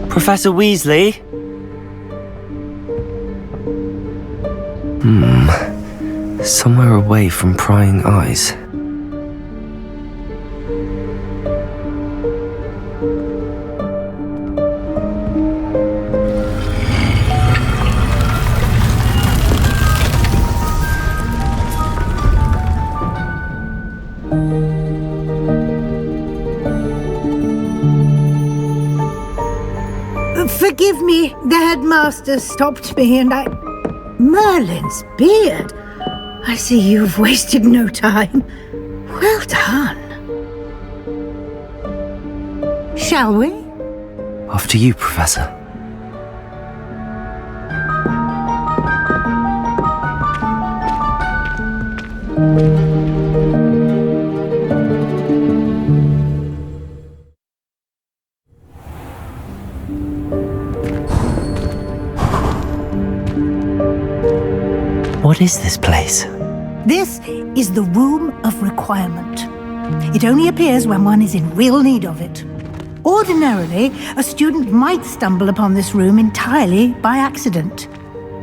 Professor Weasley? Somewhere away from prying eyes. Forgive me, the headmaster stopped me and Merlin's beard! I see you've wasted no time. Well done. Shall we? After you, Professor. What is this place? This is the Room of Requirement. It only appears when one is in real need of it. Ordinarily, a student might stumble upon this room entirely by accident.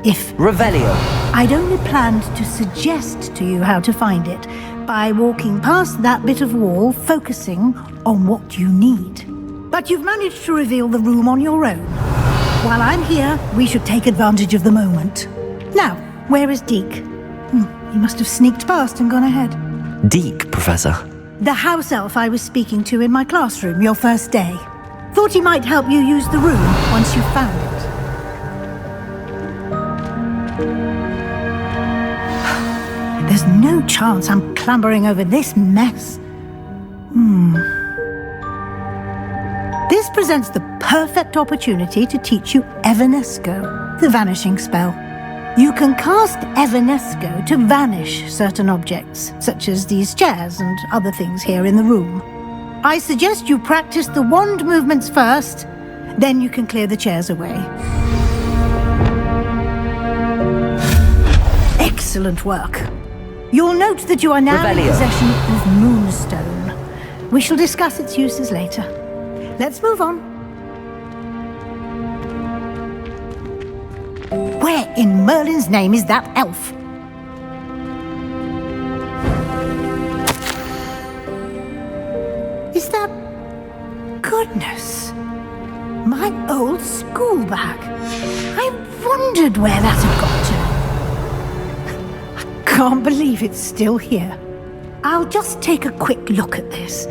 If Revelio. I'd only planned to suggest to you how to find it by walking past that bit of wall, focusing on what you need. But you've managed to reveal the room on your own. While I'm here, we should take advantage of the moment. Now, where is Deke? He must have sneaked past and gone ahead. Deke, Professor. The house elf I was speaking to in my classroom your first day. Thought he might help you use the room once you found it. There's no chance I'm clambering over this mess. This presents the perfect opportunity to teach you Evanesco, the vanishing spell. You can cast Evanesco to vanish certain objects, such as these chairs and other things here in the room. I suggest you practice the wand movements first, then you can clear the chairs away. Excellent work. You'll note that you are now in possession of Moonstone. We shall discuss its uses later. Let's move on. Where in Merlin's name is that elf? Is that... Goodness. My old school bag. I wondered where that had got to. I can't believe it's still here. I'll just take a quick look at this.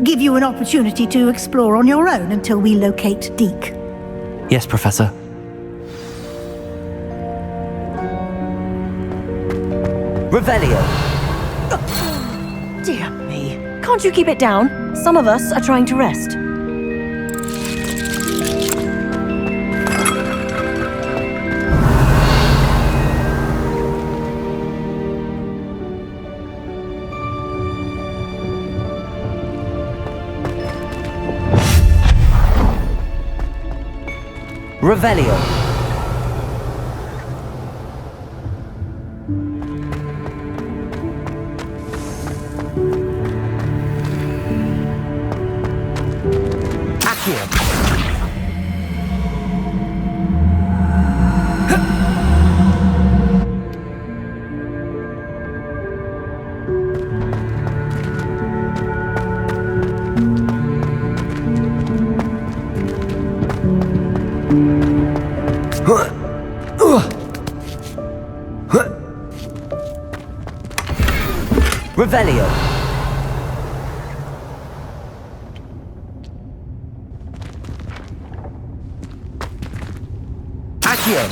Give you an opportunity to explore on your own until we locate Deke. Yes, Professor. Revelio. Dear me. Can't you keep it down? Some of us are trying to rest. Revelio. Revelio. Accio.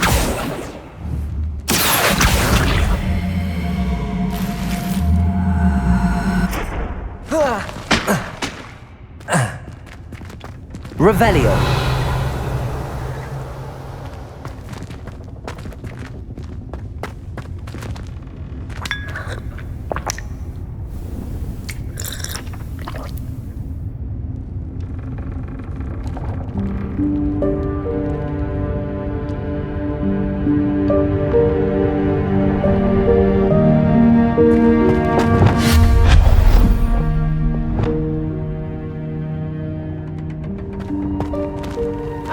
Revelio.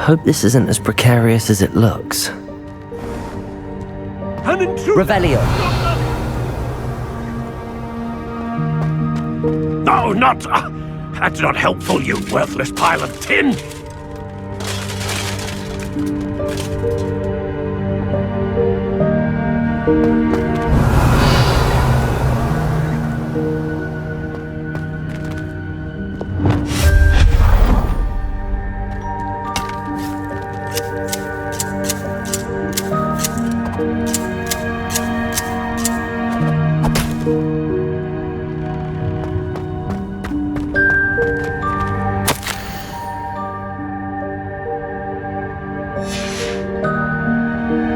hope this isn't as precarious as it looks. An intruder! Revelio. No, not... that's not helpful, you worthless pile of tin!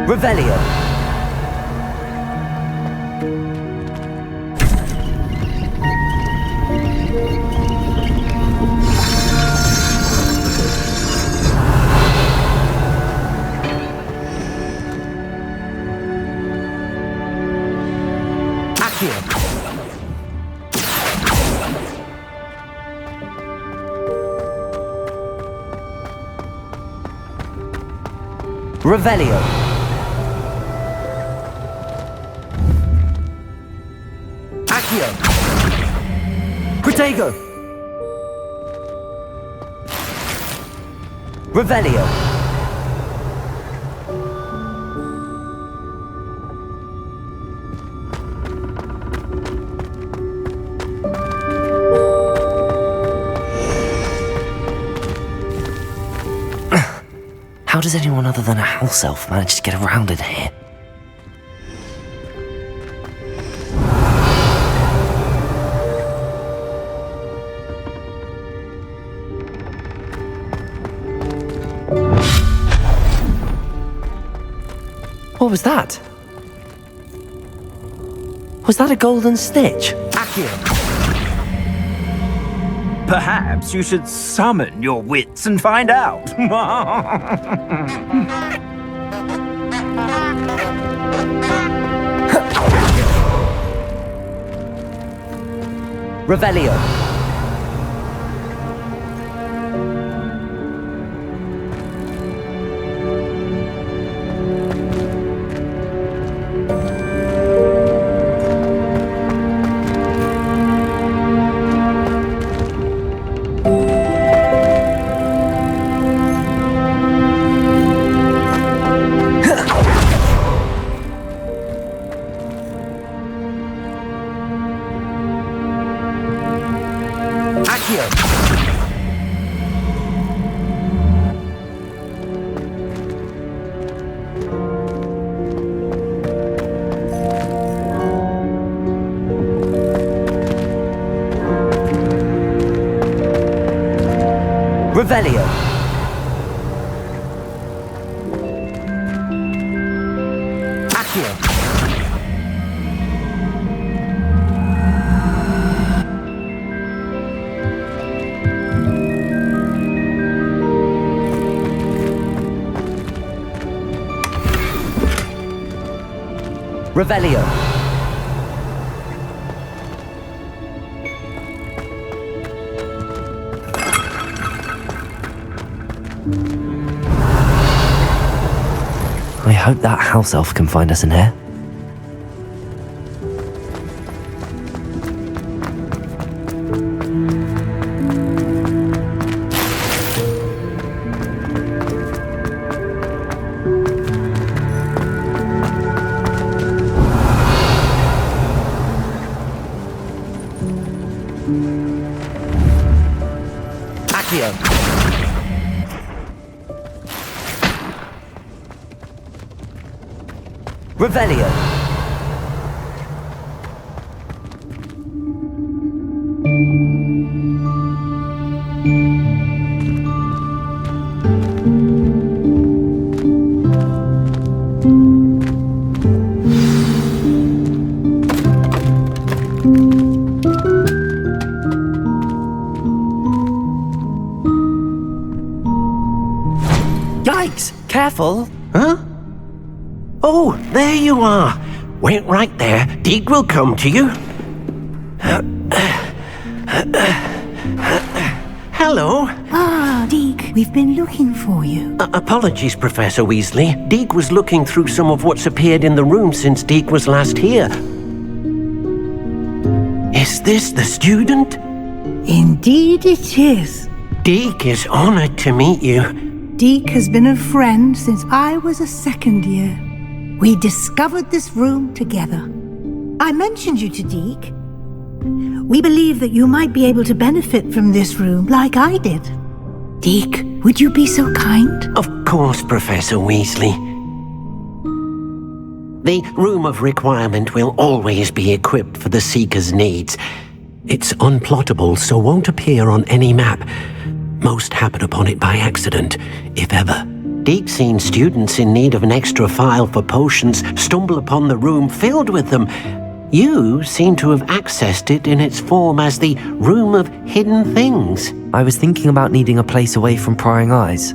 Revelio. Accio. Revelio. Accio. Protego. Revelio. How does anyone other than a house elf manage to get around in here? What was that? Was that a golden snitch? Accio. Perhaps you should summon your wits and find out. Revelio. Accio. Revelio. Accio. Revelio. I hope that house elf can find us in here. Accio. Revelio. Yikes! Careful! Huh? Oh, there you are. Wait right there. Deeg will come to you. Hello. Ah, Deke. we've been looking for you. Apologies, Professor Weasley. Deke was looking through some of what's appeared in the room since Deke was last here. Is this the student? Indeed it is. Deke is honored to meet you. Deke has been a friend since I was a second year. We discovered this room together. I mentioned you to Deke. We believe that you might be able to benefit from this room like I did. Deke, would you be so kind? Of course, Professor Weasley. The Room of Requirement will always be equipped for the Seeker's needs. It's unplottable, so won't appear on any map. Most happen upon it by accident, if ever. Deke's seen students in need of an extra file for potions stumble upon the room filled with them. You seem to have accessed it in its form as the Room of Hidden Things. I was thinking about needing a place away from prying eyes.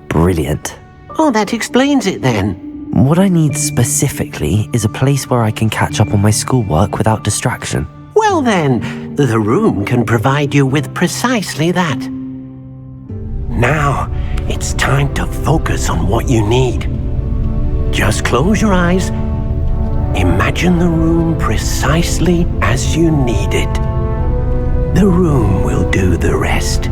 Brilliant. Oh, that explains it then. What I need specifically is a place where I can catch up on my schoolwork without distraction. Well then, the room can provide you with precisely that. Now, it's time to focus on what you need. Just close your eyes. Imagine the room precisely as you need it. The room will do the rest.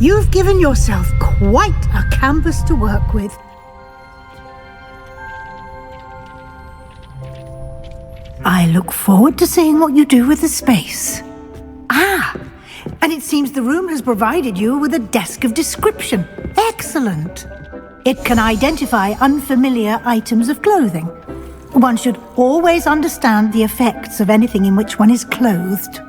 You've given yourself quite a canvas to work with. I look forward to seeing what you do with the space. And it seems the room has provided you with a desk of description. Excellent. It can identify unfamiliar items of clothing. One should always understand the effects of anything in which one is clothed.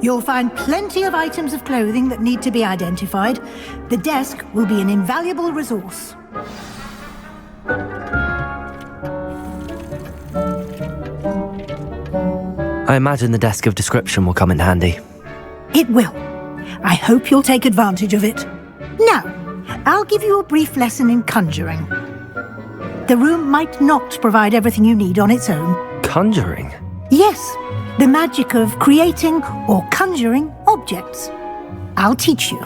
You'll find plenty of items of clothing that need to be identified. The desk will be an invaluable resource. I imagine the desk of description will come in handy. It will. I hope you'll take advantage of it. Now, I'll give you a brief lesson in conjuring. The room might not provide everything you need on its own. Conjuring? Yes, the magic of creating or conjuring objects. I'll teach you.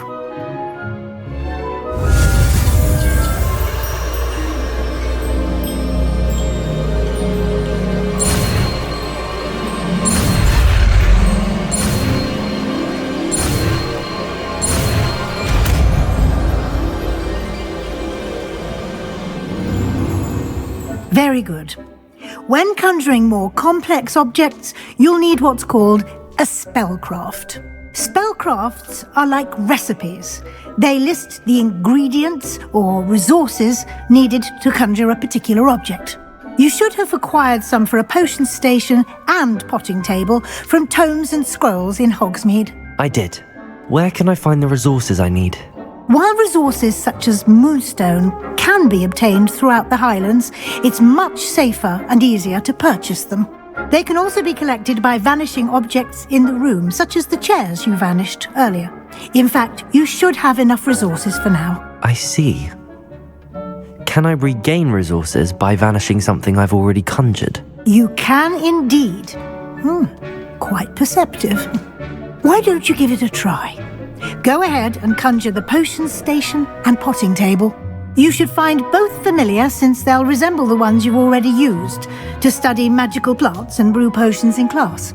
Very good. When conjuring more complex objects, you'll need what's called a spellcraft. Spellcrafts are like recipes. They list the ingredients or resources needed to conjure a particular object. You should have acquired some for a potion station and potting table from tomes and scrolls in Hogsmeade. I did. Where can I find the resources I need? While resources such as moonstone can be obtained throughout the Highlands, it's much safer and easier to purchase them. They can also be collected by vanishing objects in the room, such as the chairs you vanished earlier. In fact, you should have enough resources for now. I see. Can I regain resources by vanishing something I've already conjured? You can indeed. Quite perceptive. Why don't you give it a try? Go ahead and conjure the potion station and potting table. You should find both familiar since they'll resemble the ones you've already used to study magical plants and brew potions in class.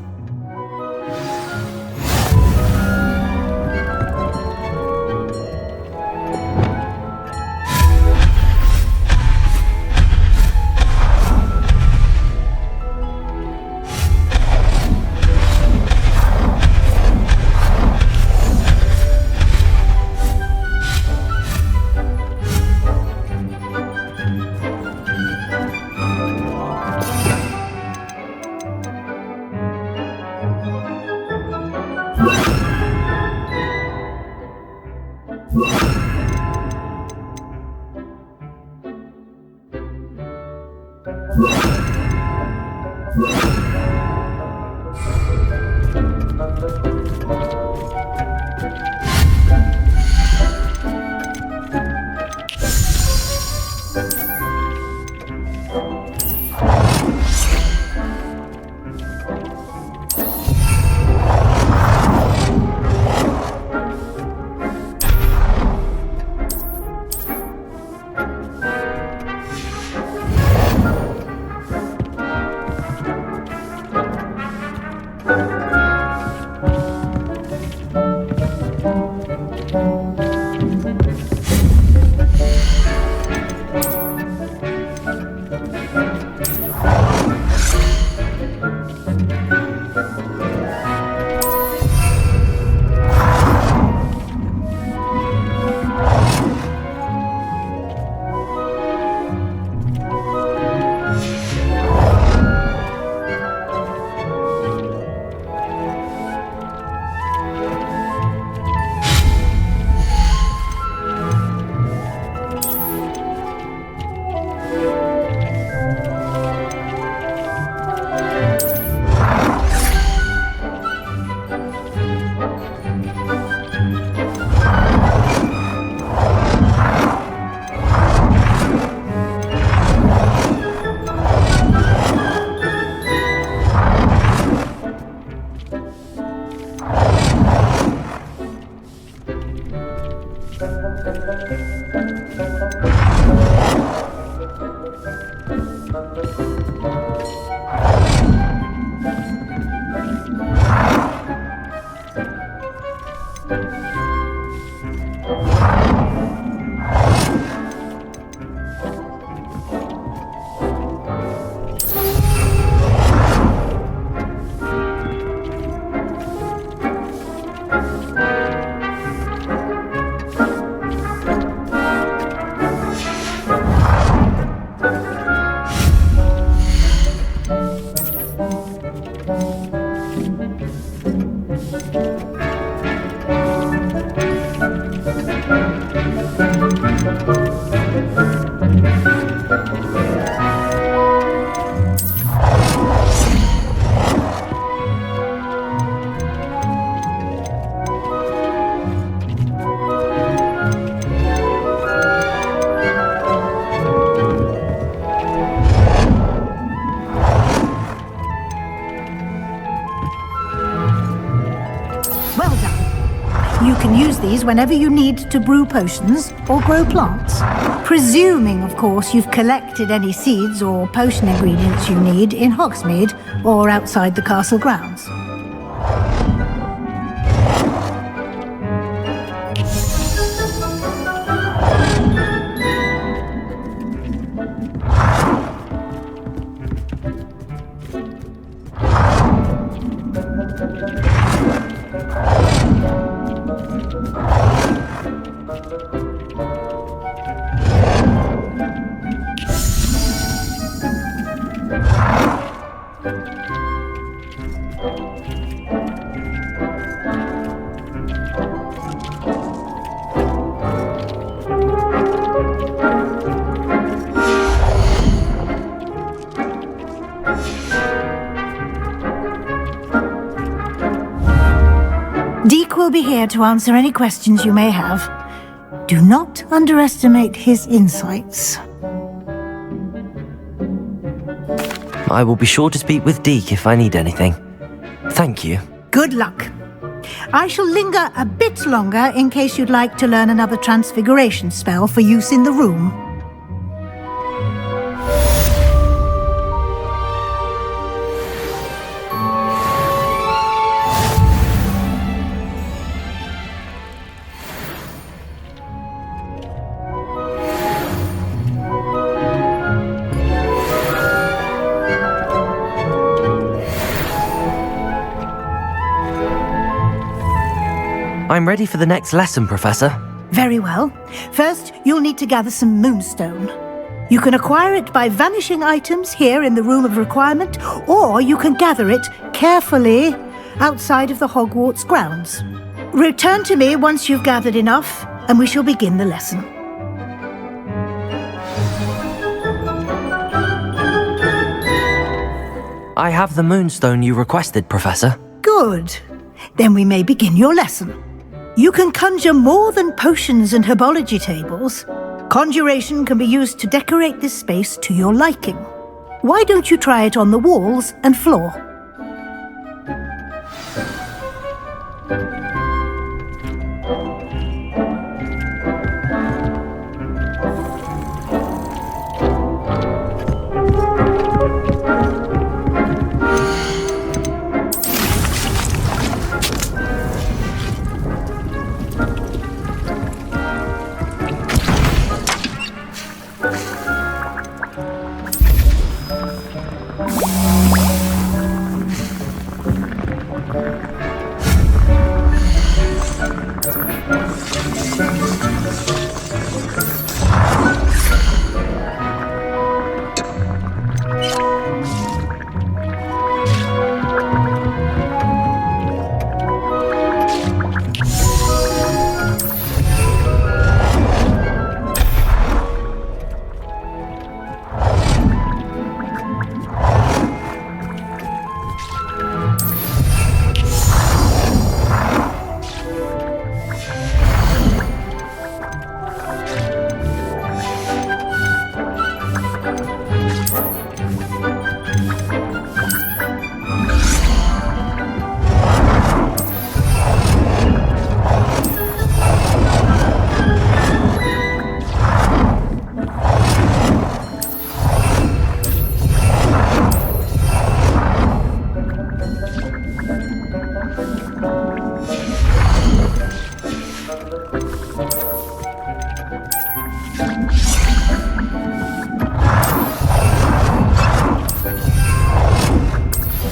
You can use these whenever you need to brew potions or grow plants. Presuming, of course, you've collected any seeds or potion ingredients you need in Hogsmeade or outside the castle grounds. Deke will be here to answer any questions you may have. Do not underestimate his insights. I will be sure to speak with Deke if I need anything. Thank you. Good luck. I shall linger a bit longer in case you'd like to learn another transfiguration spell for use in the room. I'm ready for the next lesson, Professor. Very well. First, you'll need to gather some moonstone. You can acquire it by vanishing items here in the Room of Requirement, or you can gather it carefully outside of the Hogwarts grounds. Return to me once you've gathered enough, and we shall begin the lesson. I have the moonstone you requested, Professor. Good. Then we may begin your lesson. You can conjure more than potions and herbology tables. Conjuration can be used to decorate this space to your liking. Why don't you try it on the walls and floor?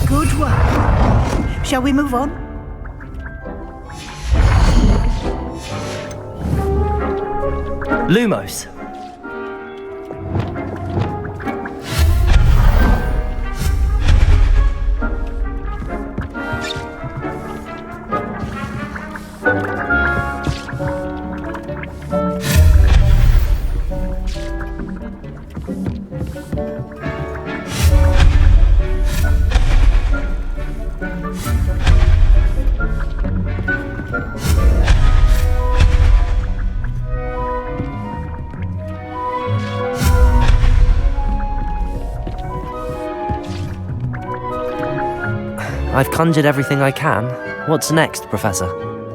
Good work. Shall we move on? Lumos. I've conjured everything I can. What's next, Professor?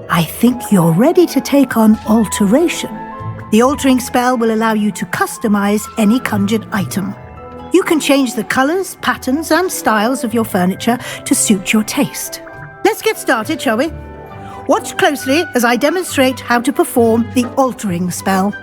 I think you're ready to take on alteration. The altering spell will allow you to customize any conjured item. You can change the colors, patterns, and styles of your furniture to suit your taste. Let's get started, shall we? Watch closely as I demonstrate how to perform the altering spell.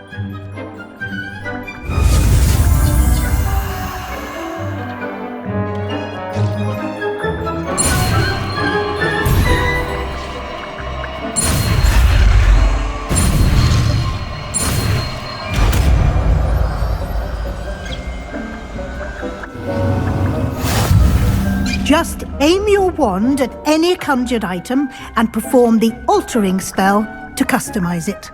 Just aim your wand at any conjured item and perform the altering spell to customize it.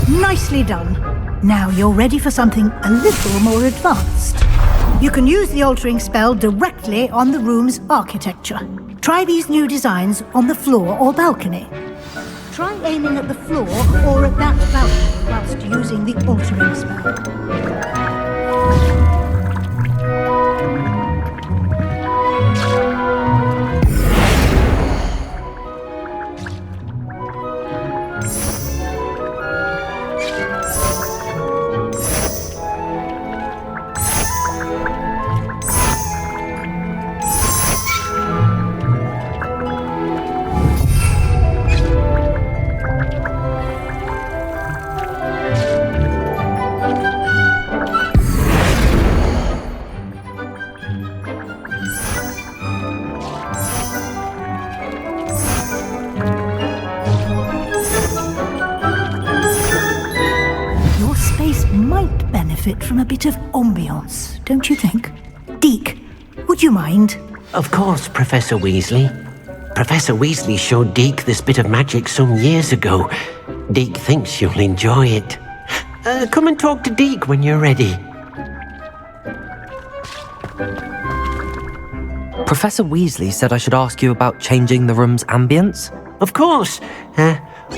Nicely done. Now you're ready for something a little more advanced. You can use the altering spell directly on the room's architecture. Try these new designs on the floor or balcony. Try aiming at the floor or at that balcony whilst using the altering spell. Might benefit from a bit of ambiance, don't you think? Deke, would you mind? Of course, Professor Weasley. Professor Weasley showed Deke this bit of magic some years ago. Deke thinks you'll enjoy it. Come and talk to Deke when you're ready. Professor Weasley said I should ask you about changing the room's ambience? Of course.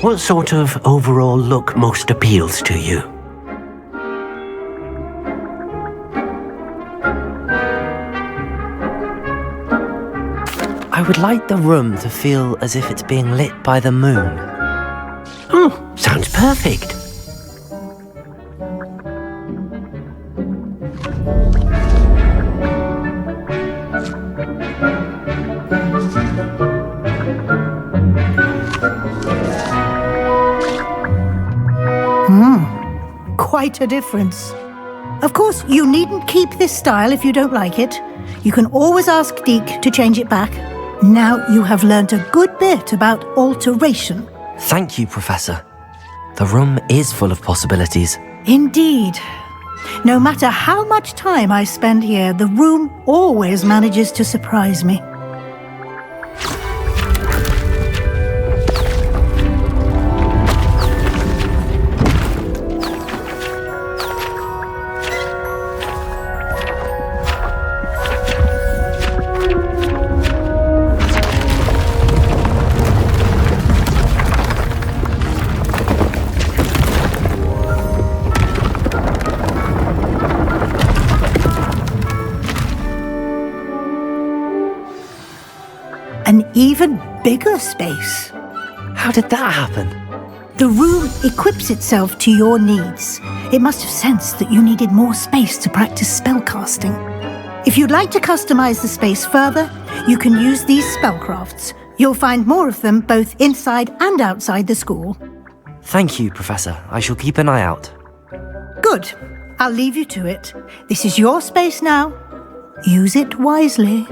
What sort of overall look most appeals to you? I would like the room to feel as if it's being lit by the moon. Oh, sounds perfect. Quite a difference. Of course, you needn't keep this style if you don't like it. You can always ask Deke to change it back. Now you have learnt a good bit about alteration. Thank you, Professor. The room is full of possibilities. Indeed. No matter how much time I spend here, the room always manages to surprise me. An even bigger space. How did that happen? The room equips itself to your needs. It must have sensed that you needed more space to practice spellcasting. If you'd like to customize the space further, you can use these spellcrafts. You'll find more of them both inside and outside the school. Thank you, Professor. I shall keep an eye out. Good. I'll leave you to it. This is your space now. Use it wisely.